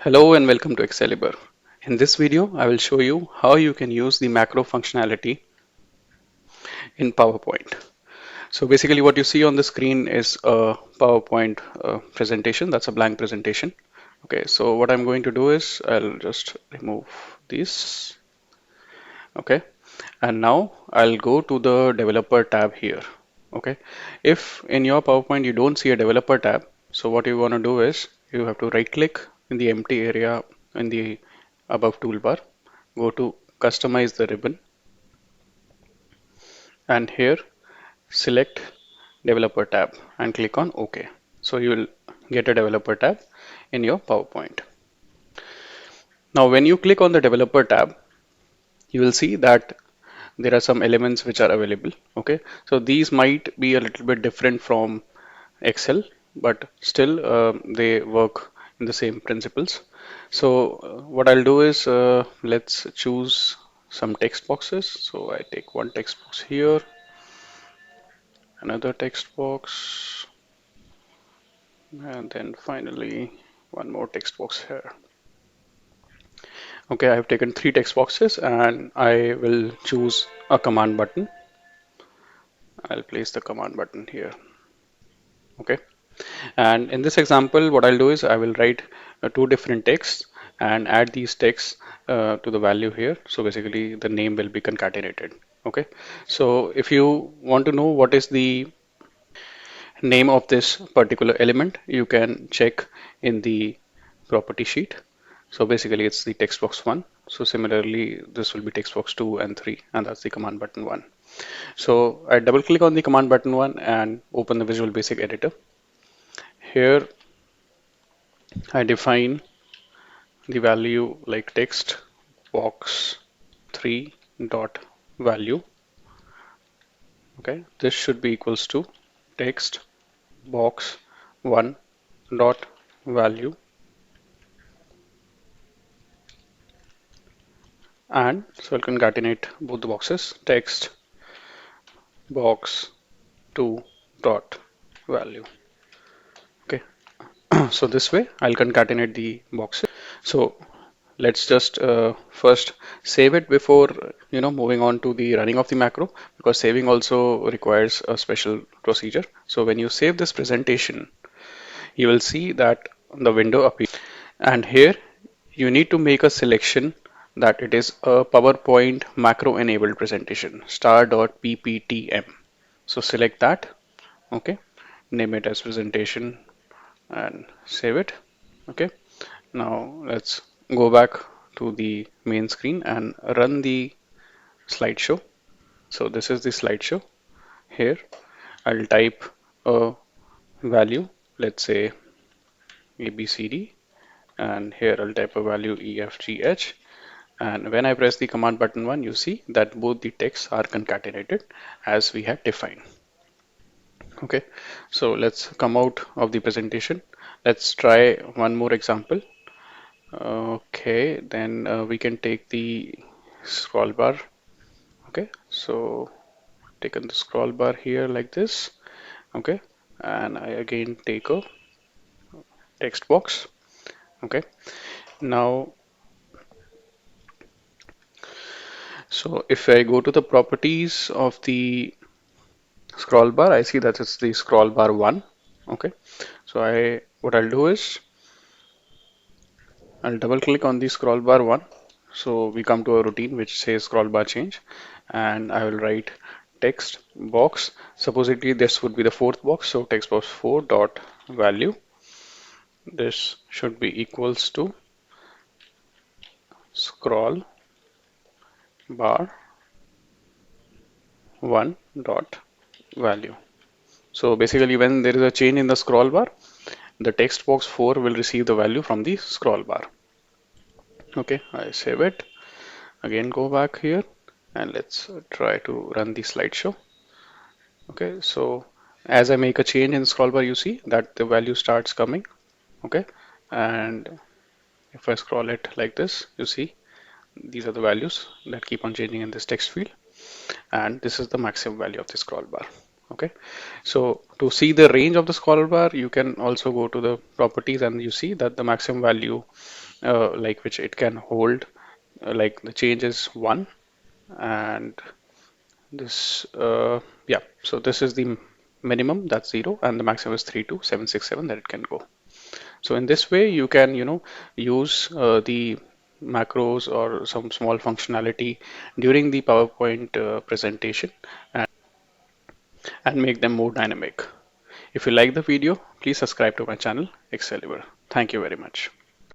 Hello and welcome to Excalibur. In this video, I will show you how you can use the macro functionality in PowerPoint. So basically what you see on the screen is a PowerPoint presentation. That's a blank presentation. Okay, so what I'm going to do is I'll just remove this. Okay, and now I'll go to the developer tab here. Okay, if in your PowerPoint you don't see a developer tab, so what you want to do is you have to right click in the empty area in the above toolbar, go to customize the ribbon, and here select developer tab and click on OK. So you will get a developer tab in your PowerPoint. Now when you click on the developer tab, you will see that there are some elements which are available. Okay, so these might be a little bit different from Excel, but still they work in the same principles. So what I'll do is let's choose some text boxes. So I take one text box here, another text box, and then finally one more text box here. Okay, I have taken three text boxes and I will choose a command button. I'll place the command button here. Okay, and in this example what I'll do is I will write two different texts and add these texts to the value here. So basically the name will be concatenated. Okay, so if you want to know what is the name of this particular element, you can check in the property sheet. So basically it's the text box 1. So similarly this will be text box 2 and 3, and that's the command button 1. So I double click on the command button 1 and open the Visual Basic editor. Here I define the value like text box 3 dot value. Okay, this should be equals to text box 1 dot value, and so I'll concatenate both the boxes, text box 2 dot value. Okay, so this way I'll concatenate the boxes. So let's just first save it before moving on to the running of the macro, because saving also requires a special procedure. So when you save this presentation, you will see that the window appears, and here you need to make a selection that it is a PowerPoint macro enabled presentation star.pptm. So select that. Okay, name it as presentation and save it. Okay, now let's go back to the main screen and run the slideshow. So this is the slideshow. Here I'll type a value, let's say ABCD, and here I'll type a value EFGH, and when I press the command button 1, you see that both the texts are concatenated as we had defined. Okay, so let's come out of the presentation. Let's try one more example. Okay, then we can take the scroll bar. Okay, so taken the scroll bar here like this. Okay, and I again take a text box. Okay, now so if I go to the properties of the scroll bar, I see that it's the scroll bar 1. Okay, so what I'll do is I'll double click on the scroll bar 1. So we come to a routine which says scroll bar change, and I will write text box. Supposedly this would be the fourth box, so text box 4 dot value. This should be equals to scroll bar 1 dot value. So basically when there is a change in the scroll bar, the text box 4 will receive the value from the scroll bar. Okay, I save it. Again go back here and let's try to run the slideshow. Okay, so as I make a change in the scroll bar, you see that the value starts coming. Okay, and if I scroll it like this, you see these are the values that keep on changing in this text field, and this is the maximum value of the scroll bar. Okay, so to see the range of the scroll bar, you can also go to the properties and you see that the maximum value like which it can hold, like the change is 1, and this yeah, so this is the minimum, that's 0, and the maximum is 32767 that it can go. So in this way you can, use the macros or some small functionality during the PowerPoint presentation, and make them more dynamic. If you like the video, please subscribe to my channel Excalibur. Thank you very much.